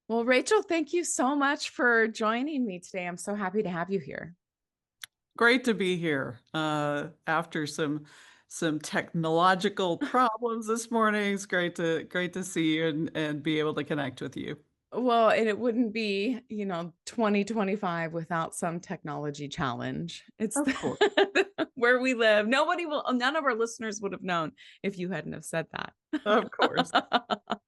Well, Rachel, thank you so much for joining me today. I'm so happy to have you here. Great to be here after some technological problems this morning. It's great to see you and be able to connect with you. Well, and it wouldn't be, 2025 without some technology challenge. It's Of course, where we live. None of our listeners would have known if you hadn't have said of course. that.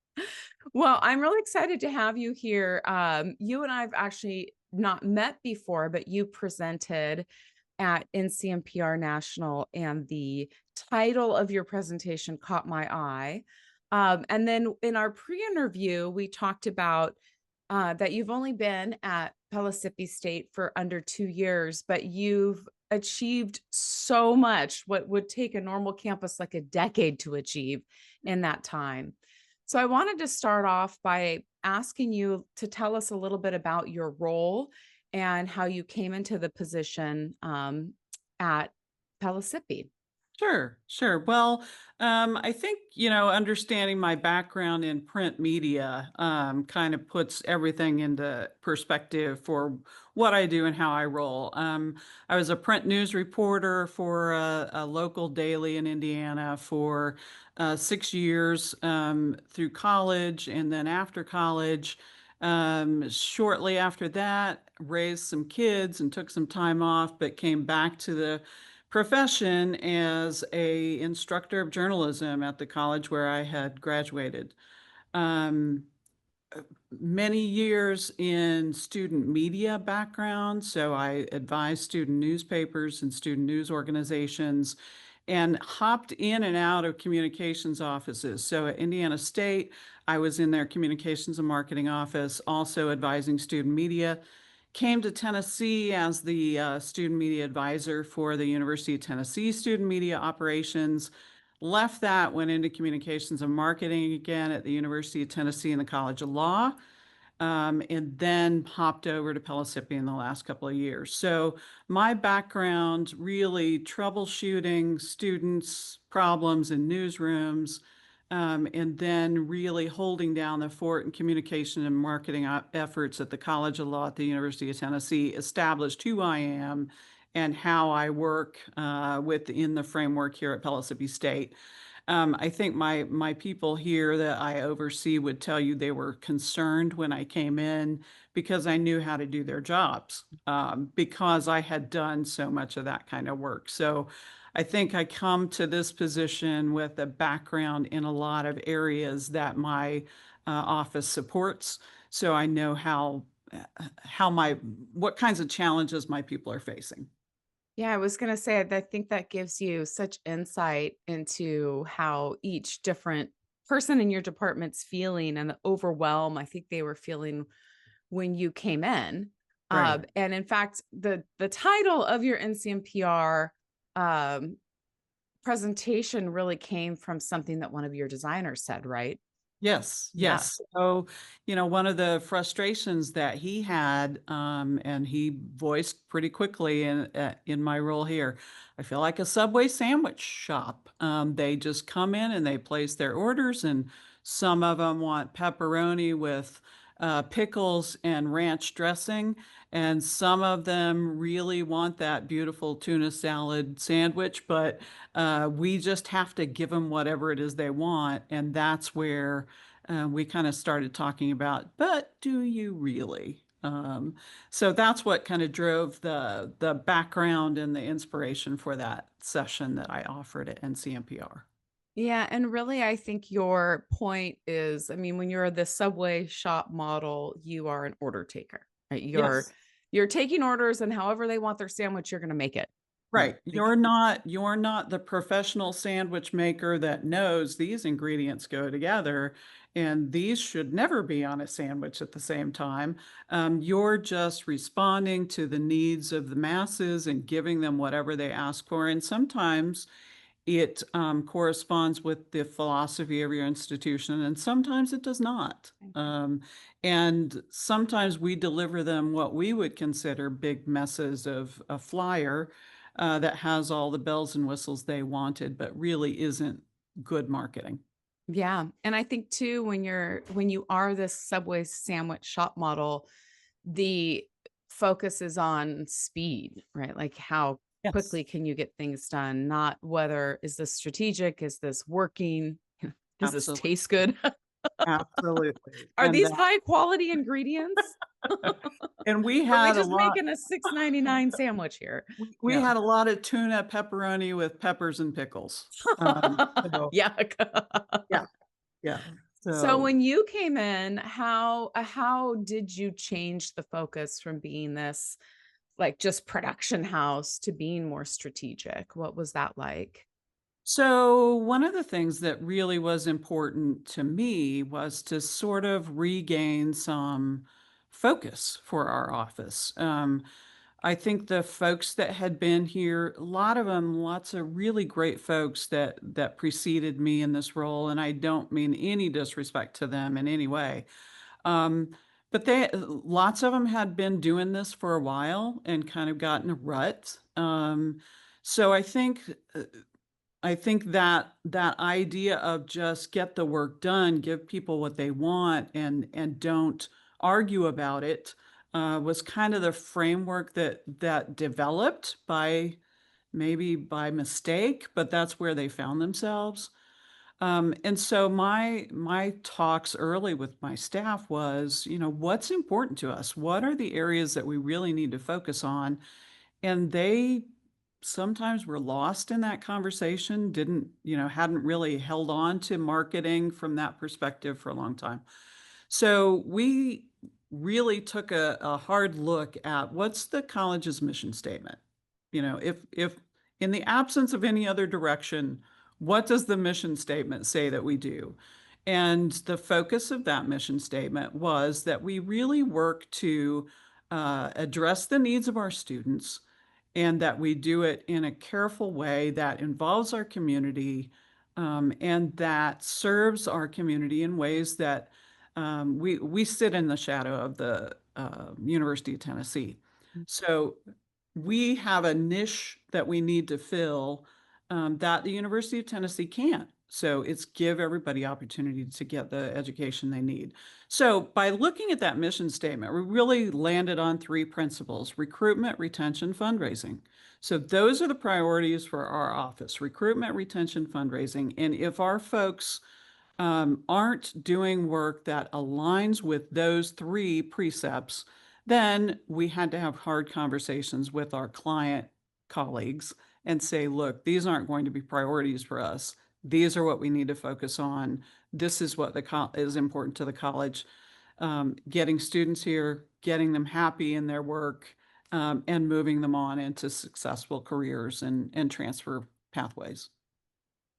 Well, I'm really excited to have you here. You and I've actually not met before, but you presented at NCMPR National, and the title of your presentation caught my eye. And then in our pre-interview, we talked about that you've only been at Pellissippi State for under 2 years, but you've achieved so much, what would take a normal campus like a decade to achieve in that time. So I wanted to start off by asking you to tell us a little bit about your role and how you came into the position at Pellissippi. Sure, sure. Well, I think, understanding my background in print media kind of puts everything into perspective for what I do and how I roll. I was a print news reporter for a local daily in Indiana for 6 years through college, and then after college. Shortly after that, raised some kids and took some time off, but came back to the profession as a instructor of journalism at the college where I had graduated. Um, Many years in student media background, so I advised student newspapers and student news organizations and hopped in and out of communications offices. So at Indiana State, I was in their communications and marketing office, also advising student media. Came to Tennessee as the student media advisor for the University of Tennessee student media operations. Left that, went into communications and marketing again at the University of Tennessee in the College of Law, and then hopped over to Pellissippi in the last couple of years. So my background really troubleshooting students' problems in newsrooms, and then really holding down the fort in communication and marketing efforts at the College of Law at the University of Tennessee established who I am and how I work within the framework here at Pellissippi State. I think my people here that I oversee would tell you they were concerned when I came in because I knew how to do their jobs, because I had done so much of that kind of work. So I think I come to this position with a background in a lot of areas that my office supports. So I know how my what kinds of challenges my people are facing. Yeah, I was going to say, I think that gives you such insight into how each different person in your department's feeling and the overwhelm I think they were feeling when you came in. Right. And in fact, the title of your NCMPR um, presentation really came from something that one of your designers said, right? Yes, Yeah. yes. So, one of the frustrations that he had, and he voiced pretty quickly in my role here, I feel like a Subway sandwich shop. They just come in and they place their orders, and some of them want pepperoni with pickles and ranch dressing, and some of them really want that beautiful tuna salad sandwich, but we just have to give them whatever it is they want. And that's where we kind of started talking about, but do you really? So that's what kind of drove the background and the inspiration for that session that I offered at NCMPR. Yeah, and really, I think your point is, I mean, when you're the Subway shop model, you are an order taker, right? You're Yes. you're taking orders, and however they want their sandwich, you're going to make it, right? Right. You're not the professional sandwich maker that knows these ingredients go together and these should never be on a sandwich at the same time. You're just responding to the needs of the masses and giving them whatever they ask for. And sometimes it corresponds with the philosophy of your institution, and sometimes it does not. And sometimes we deliver them what we would consider big messes of a flyer that has all the bells and whistles they wanted, but really isn't good marketing. Yeah, and I think too when you are this Subway sandwich shop model, the focus is on speed, right? Like how Yes, quickly can you get things done, not whether is this strategic, is this working, does this absolutely, taste good? absolutely, Are and these that high quality ingredients? and we Are we had a just lot making a 6.99 sandwich here? we Yeah. had a lot of tuna pepperoni with peppers and pickles. So Yuck. yeah, yeah. So So when you came in, how did you change the focus from being this like just production house to being more strategic? What was that like? So, one of the things that really was important to me was to sort of regain some focus for our office. I think the folks that had been here, a lot of them, lots of really great folks that preceded me in this role, and I don't mean any disrespect to them in any way. Um, but lots of them had been doing this for a while and kind of gotten a rut. So I think that that idea of just get the work done, give people what they want, and don't argue about it was kind of the framework that developed by maybe by mistake, but that's where they found themselves. And so my talks early with my staff was, what's important to us? What are the areas that we really need to focus on? And they sometimes were lost in that conversation, didn't, hadn't really held on to marketing from that perspective for a long time. So we really took a hard look at what's the college's mission statement. If in the absence of any other direction, what does the mission statement say that we do? And the focus of that mission statement was that we really work to address the needs of our students and that we do it in a careful way that involves our community and that serves our community in ways that we sit in the shadow of the University of Tennessee. So we have a niche that we need to fill that the University of Tennessee can't. So it's give everybody opportunity to get the education they need. So by looking at that mission statement, we really landed on three principles: recruitment, retention, fundraising. So those are the priorities for our office: recruitment, retention, fundraising. And if our folks aren't doing work that aligns with those three precepts, then we had to have hard conversations with our client colleagues and say, look, these aren't going to be priorities for us. These are what we need to focus on. This is what is important to the college. Getting students here, getting them happy in their work, and moving them on into successful careers and transfer pathways.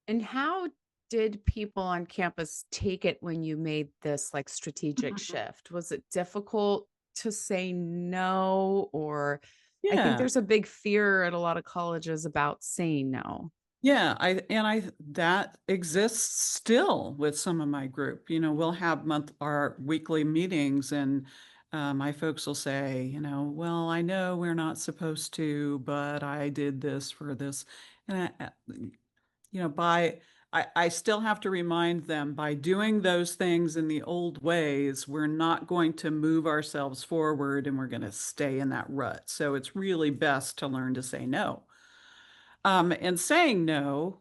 And how did people on campus take it when you made this like strategic shift? Was it difficult to say no? Or I think Yeah. there's a big fear at a lot of colleges about saying no. Yeah, I that exists still with some of my group. We'll have our weekly meetings, and my folks will say, well, I know we're not supposed to, but I did this for this, and you know, by I still have to remind them by doing those things in the old ways, we're not going to move ourselves forward, and we're going to stay in that rut. So it's really best to learn to say no. And saying no,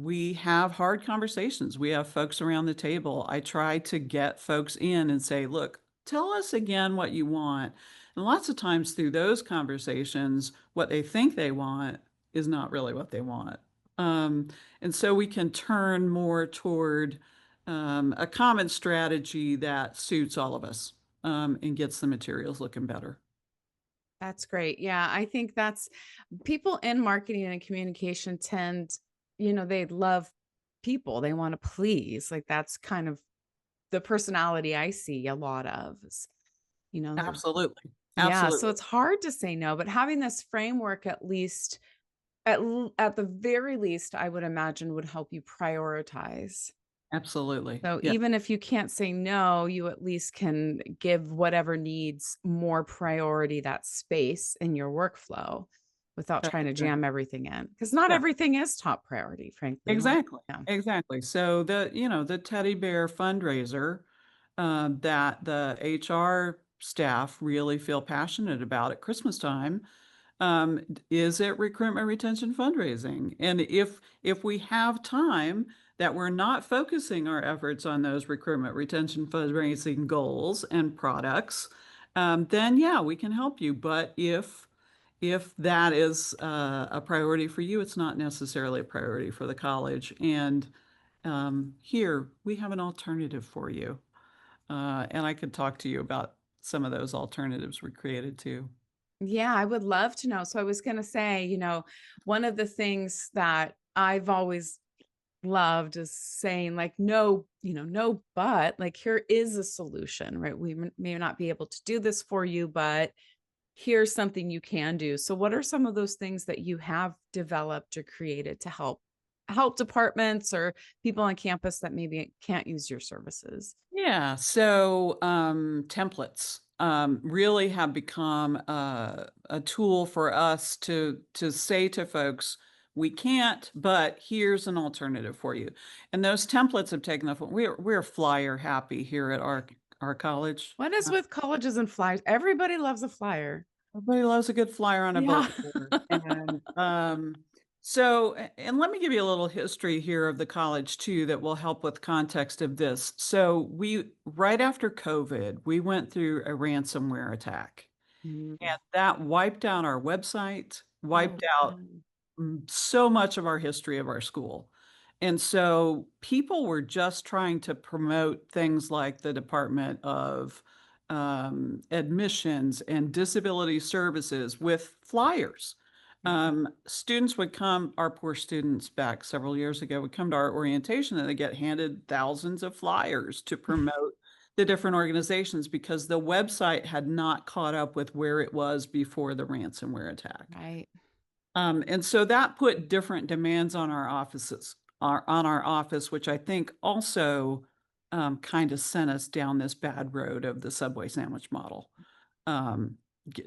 we have hard conversations. We have folks around the table. I try to get folks in and say, look, tell us again what you want. And lots of times through those conversations, what they think they want is not really what they want. Um, and so we can turn more toward a common strategy that suits all of us and gets the materials looking better. That's great. Yeah, I think that's people in marketing and communication tend, they love people. They want to please. Like that's kind of the personality I see a lot of is, the Absolutely. yeah, so Absolutely. it's hard to say no, but having this framework at least at the very least, I would imagine would help you prioritize. Absolutely. So Yeah. even if you can't say no, you at least can give whatever needs more priority, that space in your workflow, without That's trying to true. jam everything in, because not Yeah. everything is top priority, frankly. Exactly, Yeah. exactly. So the teddy bear fundraiser that the HR staff really feel passionate about at Christmas time is it recruitment retention fundraising? And if we have time that we're not focusing our efforts on those recruitment retention fundraising goals and products, then yeah, we can help you. But if that is a priority for you, it's not necessarily a priority for the college. And here we have an alternative for you. And I could talk to you about some of those alternatives we created too. Yeah, I would love to know. So I was going to say, one of the things that I've always loved is saying like, no, no, but like, here is a solution, right? We may not be able to do this for you, but here's something you can do. So what are some of those things that you have developed or created to help departments or people on campus that maybe can't use your services? Yeah, so templates really have become a tool for us to say to folks, we can't, but here's an alternative for you. And those templates have taken off. We're flyer happy here at our college. What is with colleges and flyers? Everybody loves a flyer. Everybody loves a good flyer on a Yeah. bulletin board. And so, and let me give you a little history here of the college too that will help with context of this. So right after COVID, we went through a ransomware attack, Mm. and that wiped out our website, Oh, wiped out no. so much of our history of our school. And so people were just trying to promote things like the Department of Admissions and Disability Services with flyers. Students would come, our poor students back several years ago would come to our orientation and they get handed thousands of flyers to promote the different organizations because the website had not caught up with where it was before the ransomware attack. Right. And so that put different demands on our offices, on our office, which I think also kind of sent us down this bad road of the Subway sandwich model. Um,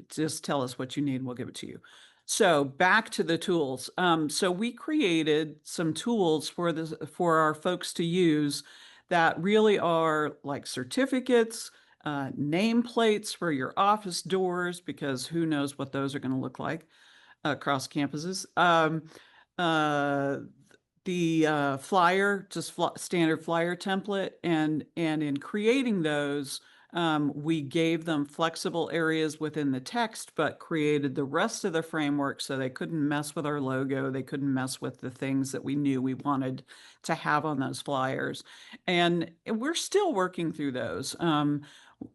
just tell us what you need and we'll give it to you. So back to the tools. So we created some tools for our folks to use that really are like certificates, nameplates for your office doors, because who knows what those are going to look like across campuses. Uh, the flyer, just standard flyer template, and in creating those, we gave them flexible areas within the text, but created the rest of the framework so they couldn't mess with our logo, they couldn't mess with the things that we knew we wanted to have on those flyers, and we're still working through those.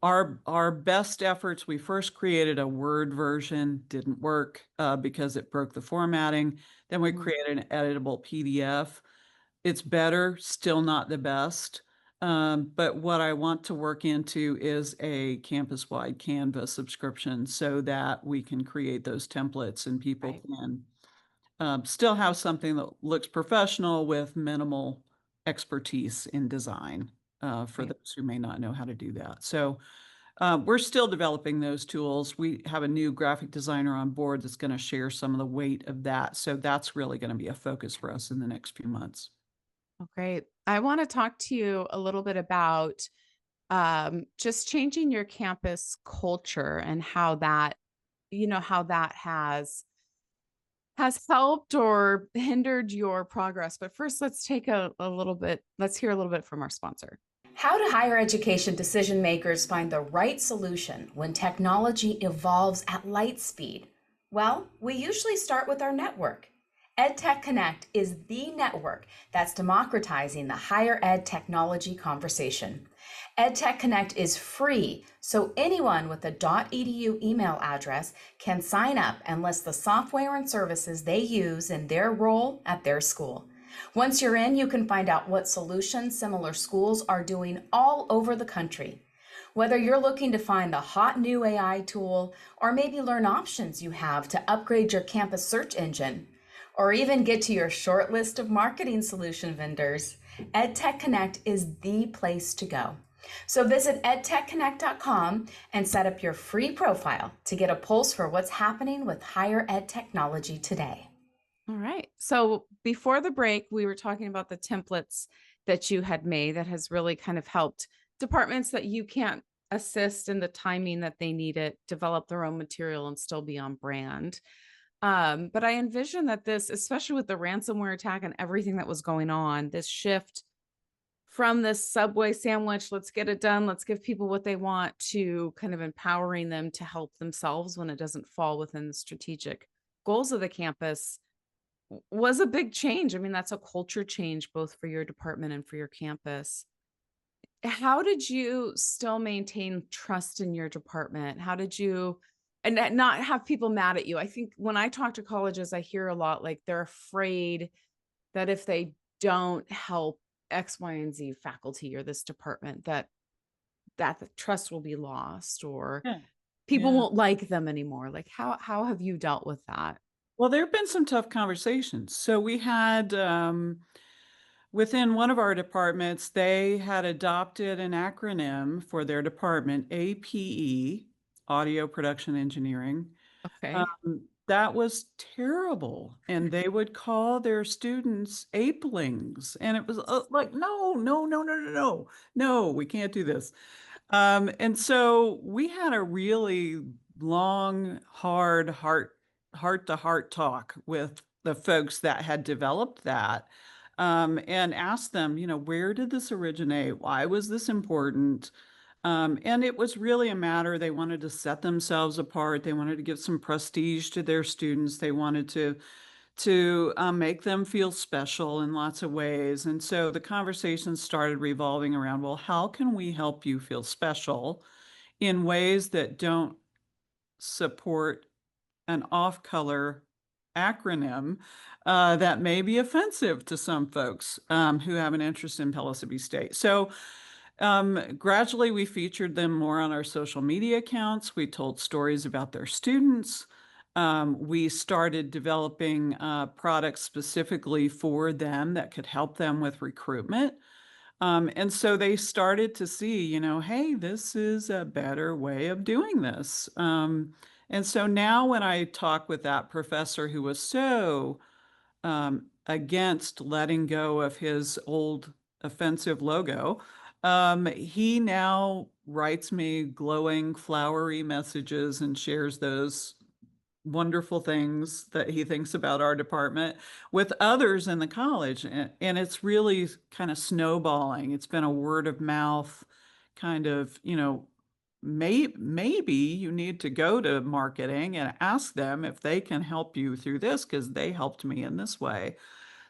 Our best efforts, we first created a Word version, didn't work because it broke the formatting. Then we Mm. created an editable PDF. It's better, still not the best. But what I want to work into is a campus-wide Canva subscription so that we can create those templates and people Right. can still have something that looks professional with minimal expertise in design for Right. those who may not know how to do that. So we're still developing those tools. We have a new graphic designer on board that's going to share some of the weight of that. So that's really going to be a focus for us in the next few months. Oh, great. I want to talk to you a little bit about just changing your campus culture and how that has helped or hindered your progress. But first, let's take let's hear a little bit from our sponsor. How do higher education decision makers find the right solution when technology evolves at light speed? Well, we usually start with our network. EdTech Connect is the network that's democratizing the higher ed technology conversation. EdTech Connect is free, so anyone with a .edu email address can sign up and list the software and services they use in their role at their school. Once you're in, you can find out what solutions similar schools are doing all over the country. Whether you're looking to find the hot new AI tool, or maybe learn options you have to upgrade your campus search engine, or even get to your short list of marketing solution vendors, EdTech Connect is the place to go. So visit edtechconnect.com and set up your free profile to get a pulse for what's happening with higher ed technology today. All right. So before the break, we were talking about the templates that you had made that has really kind of helped departments that you can't assist in the timing that they need it, develop their own material and still be on brand. But I envision that this, especially with the ransomware attack and everything that was going on, this shift from this Subway sandwich, let's get it done, let's give people what they want, to kind of empowering them to help themselves when it doesn't fall within the strategic goals of the campus was a big change. I mean, that's a culture change both for your department and for your campus. How did you still maintain trust in your department? How did you not have people mad at you? I think when I talk to colleges, I hear a lot like they're afraid that if they don't help X, Y, and Z faculty or this department, that the trust will be lost or Yeah. people Yeah. won't like them anymore. Like how have you dealt with that? Well, there have been some tough conversations. So we had, within one of our departments, they had adopted an acronym for their department, APE, Audio Production Engineering. Okay. That was terrible. And they would call their students apelings. And it was like, no, no, no, no, no, no, no, we can't do this. And so we had a really long, hard heart to heart talk with the folks that had developed that, and asked them, where did this originate? Why was this important? And it was really a matter, they wanted to set themselves apart. They wanted to give some prestige to their students. They wanted to make them feel special in lots of ways. And so the conversation started revolving around, well, how can we help you feel special in ways that don't support an off-color acronym that may be offensive to some folks who have an interest in Pellissippi State. So gradually, we featured them more on our social media accounts. We told stories about their students. We started developing products specifically for them that could help them with recruitment. And so they started to see, hey, this is a better way of doing this. And so now when I talk with that professor who was so against letting go of his old offensive logo, he now writes me glowing, flowery messages and shares those wonderful things that he thinks about our department with others in the college. And it's really kind of snowballing. It's been a word of mouth kind of, maybe you need to go to marketing and ask them if they can help you through this because they helped me in this way.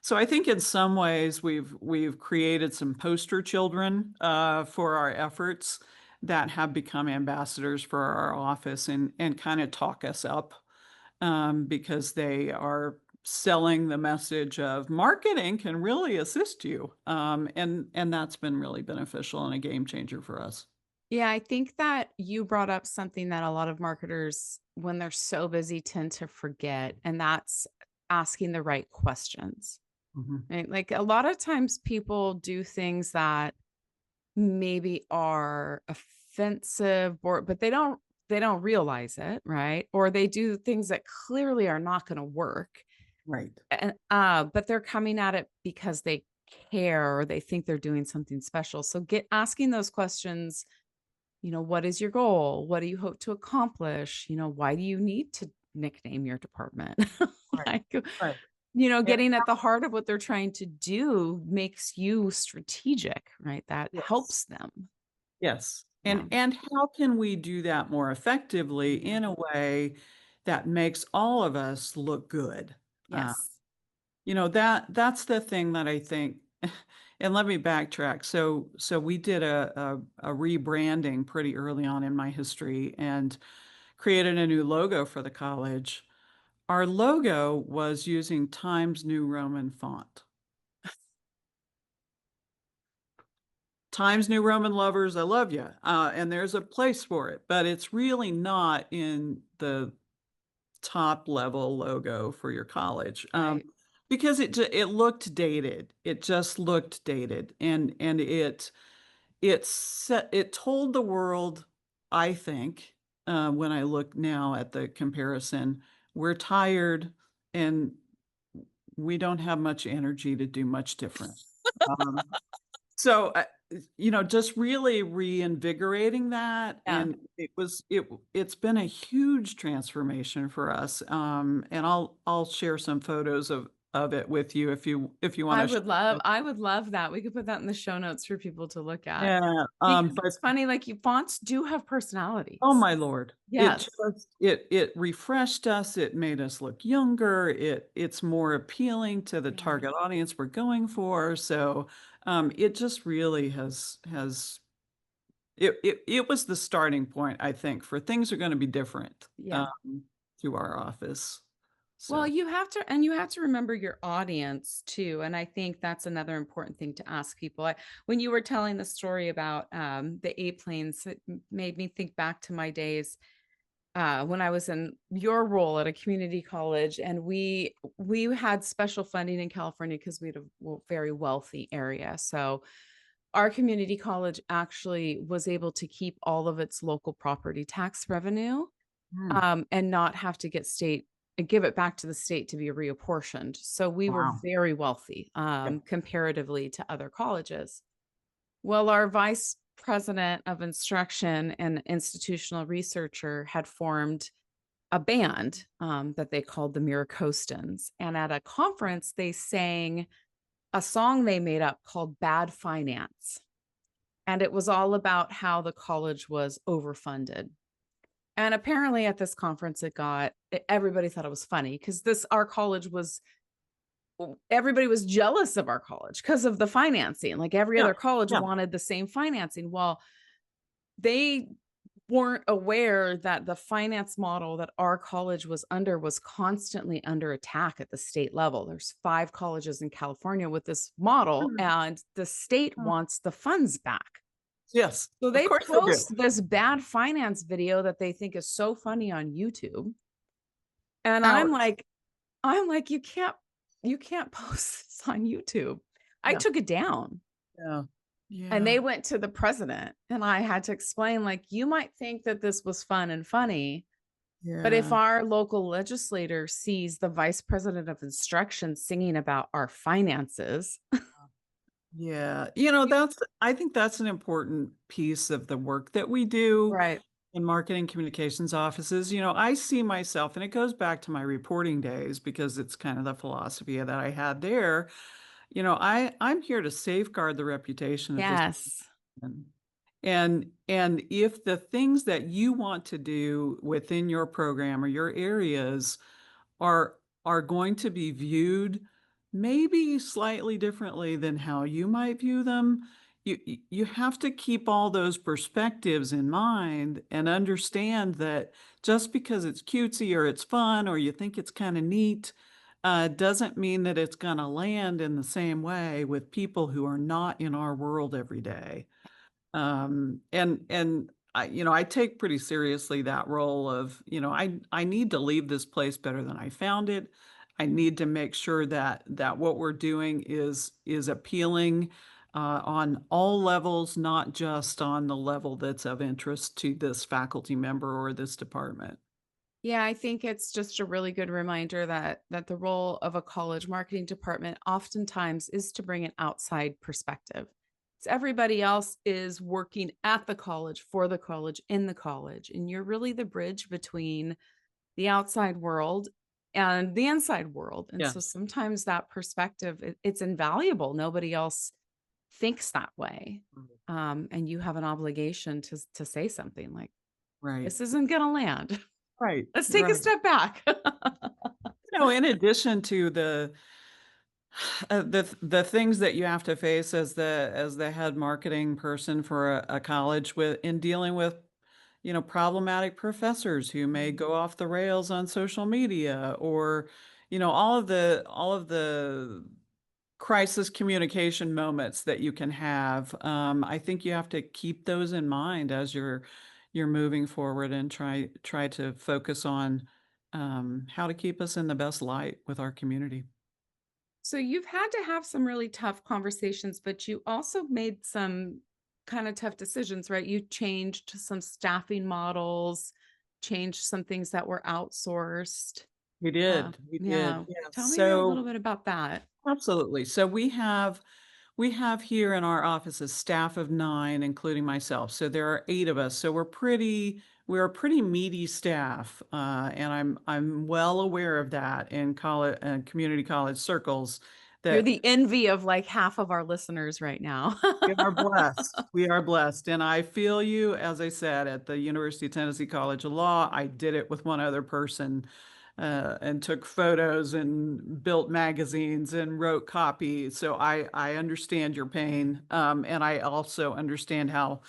So I think in some ways we've created some poster children for our efforts that have become ambassadors for our office and kind of talk us up because they are selling the message of marketing can really assist you. And that's been really beneficial and a game changer for us. Yeah, I think that you brought up something that a lot of marketers, when they're so busy, tend to forget, and that's asking the right questions. Mhm. Right? Like a lot of times people do things that maybe are offensive or but they don't realize it, right? Or they do things that clearly are not going to work. Right. And but they're coming at it because they care or they think they're doing something special. So get asking those questions, what is your goal? What do you hope to accomplish? Why do you need to nickname your department? Right. Like, Right. And getting at the heart of what they're trying to do makes you strategic, right? That yes. helps them. Yes. Yeah. And how can we do that more effectively in a way that makes all of us look good? Uh, Yes. that's the thing that I think, and let me backtrack. So we did a rebranding pretty early on in my history and created a new logo for the college. Our logo was using Times New Roman font. Times New Roman lovers, I love you. And there's a place for it, but it's really not in the top level logo for your college, Right. because it looked dated. It just looked dated, and it told the world, I think, when I look now at the comparison, we're tired and we don't have much energy to do much different. Um, so, just really reinvigorating that, Yeah. and it's been a huge transformation for us, and I'll share some photos of it with you if you I wanna. would love I would love that. We could put that in the show notes for people to look at. Yeah, Because but it's funny, like, fonts do have oh personalities. my lord. It Yes. just it refreshed us, it made us look younger, it's more appealing to the Yeah. target audience we're going for, so, it just really has it was the starting point, I think, for things are gonna be different, Yeah. to our office. Well, So you have to remember your audience too, and I think that's another important thing to ask people. When you were telling the story about the airplanes, it made me think back to my days when I was in your role at a community college, and we had special funding in California because we had a very wealthy area. So our community college actually was able to keep all of its local property tax revenue mm, and not have to get state give it back to the state to be reapportioned. So we were wow. very wealthy Yeah. comparatively to other colleges. Well, our vice president of instruction and institutional researcher had formed a band that they called the Miracostans. And at a conference, they sang a song they made up called Bad Finance. And it was all about how the college was overfunded. And apparently at this conference, everybody thought it was funny because our college was, everybody was jealous of our college because of the financing. Like every Yeah, other college yeah. wanted the same financing. Well, they weren't aware that the finance model that our college was under was constantly under attack at the state level. There's 5 colleges in California with this model, Mm, and the state mm. wants the funds back. Yes, So of they course they do. post this bad finance video that they think is so funny on YouTube. And Ouch. you can't post this on YouTube. I Yeah, took it down. yeah, And yeah, they went to the president, and I had to explain, like, you might think that this was fun and funny, but if yeah. our local legislator sees the vice president of instruction singing about our finances, Yeah, I think that's an important piece of the work that we do right? in marketing communications offices. I see myself, and it goes back to my reporting days because it's kind of the philosophy that I had there. I'm here to safeguard the reputation of this Yes. person. And if the things that you want to do within your program or your areas are are going to be viewed maybe slightly differently than how you might view them. You have to keep all those perspectives in mind and understand that just because it's cutesy or it's fun or you think it's kind of neat, doesn't mean that it's going to land in the same way with people who are not in our world every day. And I take pretty seriously that role of, I need to leave this place better than I found it. I need to make sure that what we're doing is appealing on all levels, not just on the level that's of interest to this faculty member or this department. Yeah, I think it's just a really good reminder that the role of a college marketing department oftentimes is to bring an outside perspective. So everybody else is working at the college, for the college, in the college, and you're really the bridge between the outside world and the inside world. And so Yes. sometimes that perspective, it's invaluable. Nobody else thinks that way. Mhm. And you have an obligation to say something like, Right. this isn't going to land. Right. Let's take a Right. step back. In addition to the things that you have to face as the head marketing person for a college with in dealing with, problematic professors who may Mhm. go off the rails on social media or, all of the crisis communication moments that you can have. I think you have to keep those in mind as you're moving forward and try to focus on how to keep us in the best light with our community. So you've had to have some really tough conversations, but you also made some kind of tough decisions, right? You changed some staffing models, changed some things that were outsourced. We Uh, did. We did. yeah. Yeah. Tell me a little So bit about that. absolutely. So we have here in our office a staff of 9, including myself. So there are 8 of us. So we're a pretty meaty staff, and I'm well aware of that in college and community college circles. You're That the envy of like half of our listeners right now. we are blessed. We are blessed. And I feel you, as I said, at the University of Tennessee College of Law, I did it with one other person, and took photos and built magazines and wrote copy. So I understand your pain. And I also understand how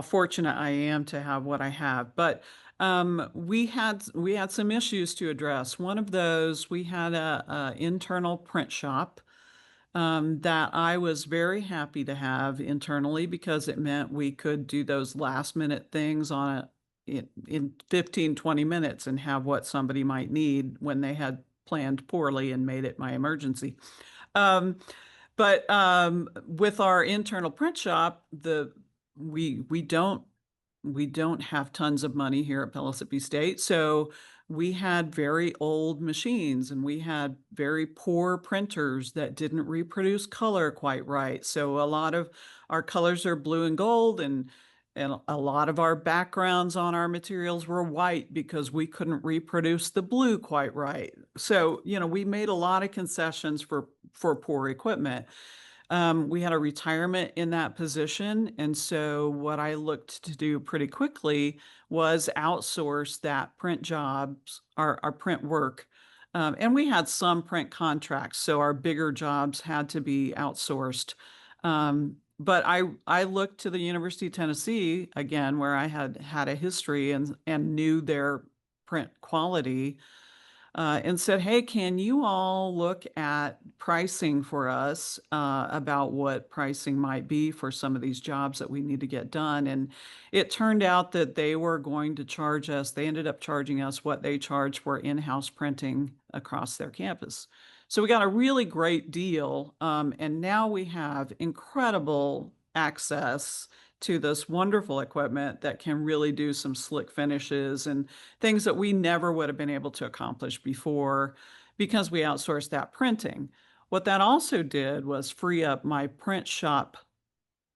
fortunate I am to have what I have. But we had some issues to address. One of those, we had a internal print shop that I was very happy to have internally because it meant we could do those last minute things in 15, 20 minutes and have what somebody might need when they had planned poorly and made it my emergency. Um, but with our internal print shop, we don't have tons of money here at Pellissippi State, so we had very old machines and we had very poor printers that didn't reproduce color quite right. So a lot of our colors are blue and gold, and a lot of our backgrounds on our materials were white because we couldn't reproduce the blue quite right. So, we made a lot of concessions for poor equipment. We had a retirement in that position. And so what I looked to do pretty quickly was outsource that print jobs, our print work. And we had some print contracts, so our bigger jobs had to be outsourced. But I looked to the University of Tennessee again, where I had a history and knew their print quality, and said, "Hey, can you all look at pricing for us, about what pricing might be for some of these jobs that we need to get done?" And it turned out that they were going to charge us, they ended up charging us what they charge for in-house printing across their campus. So we got a really great deal, and now we have incredible access to this wonderful equipment that can really do some slick finishes and things that we never would have been able to accomplish before because we outsourced that printing. What that also did was free up my print shop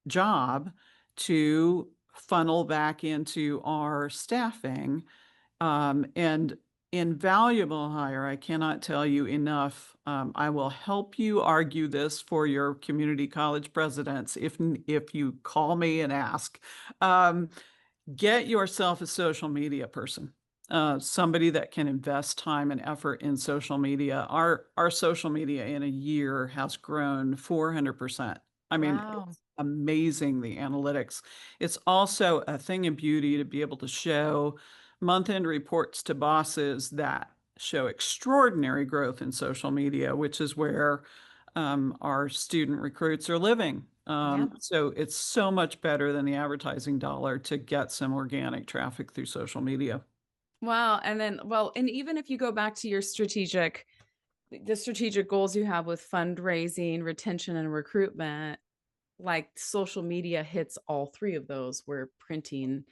job to funnel back into our staffing, and invaluable hire. I cannot tell you enough. I will help you argue this for your community college presidents if you call me and ask. Um, Get yourself a social media person, somebody that can invest time and effort in social media. Our social media in a year has grown 400%. I mean, Wow. it's amazing, the analytics. It's also a thing of beauty to be able to show month-end reports to bosses that show extraordinary growth in social media, which is where our student recruits are living. Yeah. So it's so much better than the advertising dollar to get some organic traffic through social media. Well, and then, well, and even if you go back to the strategic goals you have with fundraising, retention, and recruitment, like social media hits all three of those, where printing,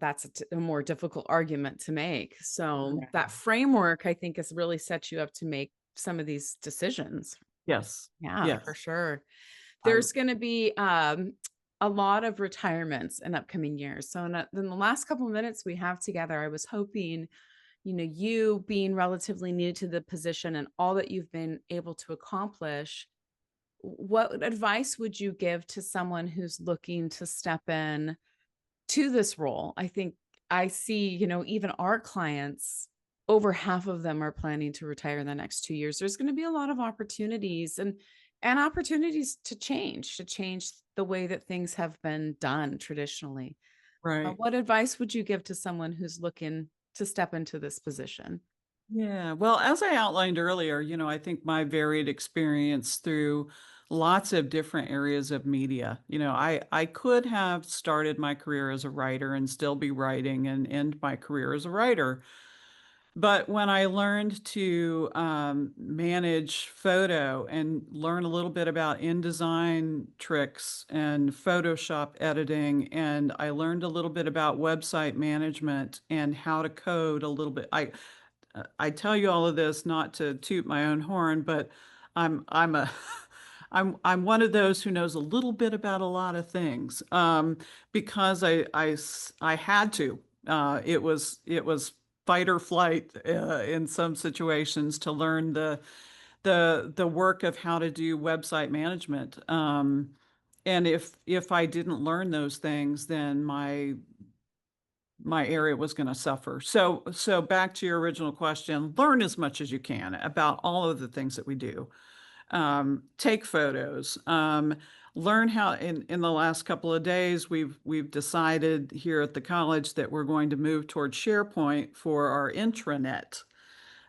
that's a more difficult argument to make. So that framework, I think, has really set you up to make some of these decisions. Yes. Yeah, for Yes. sure. I, There's going to be a lot of retirements in upcoming years. So in the last couple of minutes we have together, I was hoping, you being relatively new to the position and all that you've been able to accomplish, what advice would you give to someone who's looking to step in to this role? I think I see, even our clients, over half of them are planning to retire in the next 2 years. There's going to be a lot of opportunities and opportunities to change the way that things have been done traditionally. right. What advice would you give to someone who's looking to step into this position? Yeah. Well, as I outlined earlier, I think my varied experience through lots of different areas of media. I could have started my career as a writer and still be writing and end my career as a writer. But when I learned to manage photo and learn a little bit about InDesign tricks and Photoshop editing, and I learned a little bit about website management and how to code a little bit. I tell you all of this not to toot my own horn, but I'm a I'm one of those who knows a little bit about a lot of things because I had to. It was fight or flight in some situations to learn the work of how to do website management. And if I didn't learn those things, then my area was going to suffer. So back to your original question, learn as much as you can about all of the things that we do. Take photos. Learn how in the last couple of days we've decided here at the college that we're going to move towards SharePoint for our intranet.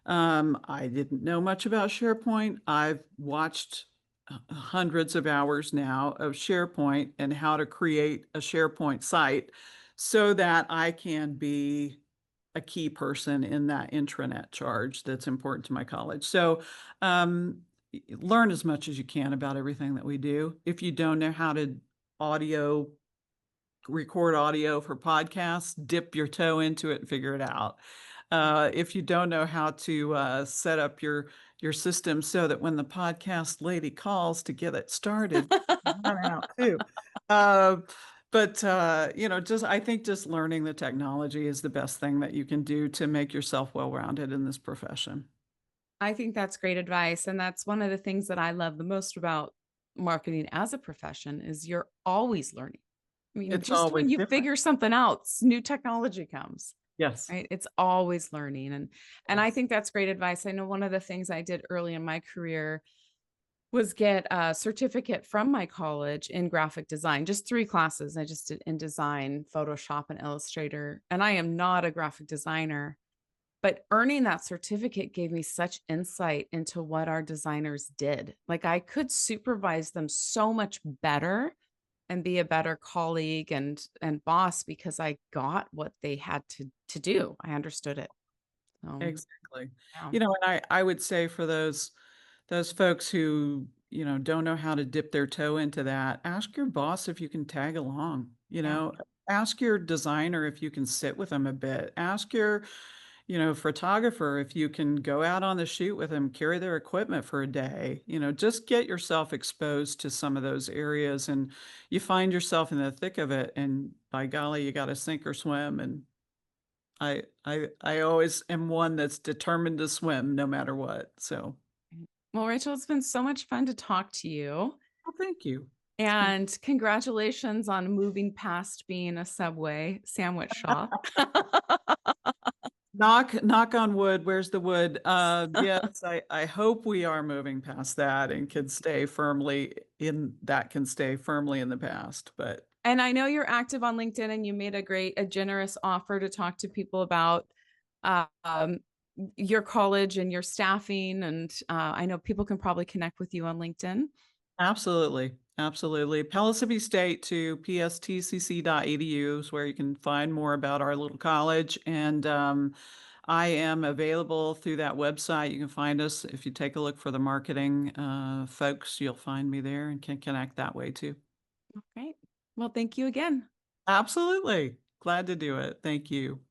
I didn't know much about SharePoint. I've watched hundreds of hours now of SharePoint and how to create a SharePoint site so that I can be a key person in that intranet charge that's important to my college. So learn as much as you can about everything that we do. If you don't know how to record audio for podcasts, dip your toe into it and figure it out. If you don't know how to set up your system so that when the podcast lady calls to get it started, run out too. But I think just learning the technology is the best thing that you can do to make yourself well-rounded in this profession. I think that's great advice. And that's one of the things that I love the most about marketing as a profession is you're always learning. I mean, It's just always when you different. figure something out, new technology comes, Yes. right? It's always learning. And I Yes. think that's great advice. I know one of the things I did early in my career was get a certificate from my college in graphic design, just 3 classes. I just did InDesign, Photoshop, and Illustrator. And I am not a graphic designer, but earning that certificate gave me such insight into what our designers did. Like I could supervise them so much better and be a better colleague and boss because I got what they had to do. I understood it. So, Exactly. yeah. And I would say for those folks who, don't know how to dip their toe into that, ask your boss if you can tag along, Yeah. ask your designer if you can sit with them a bit. Ask your, photographer if you can go out on the shoot with them, carry their equipment for a day, just get yourself exposed to some of those areas and you find yourself in the thick of it. And by golly, you got to sink or swim. And I always am one that's determined to swim no matter what. So, Well, Rachel, it's been so much fun to talk to you. well, thank you. It's been And congratulations on moving past being a Subway sandwich shop. knock on wood. Where's the wood? Yes, I hope we are moving past that and can stay firmly in the past. But And I know you're active on LinkedIn and you made a generous offer to talk to people about um, your college and your staffing. And I know people can probably connect with you on LinkedIn. absolutely, absolutely. Pellissippi State to pstcc.edu is where you can find more about our little college. And I am available through that website. You can find us if you take a look for the marketing folks. You'll find me there and can connect that way too. Great. Well, thank you again. Absolutely. Glad to do it. Thank you.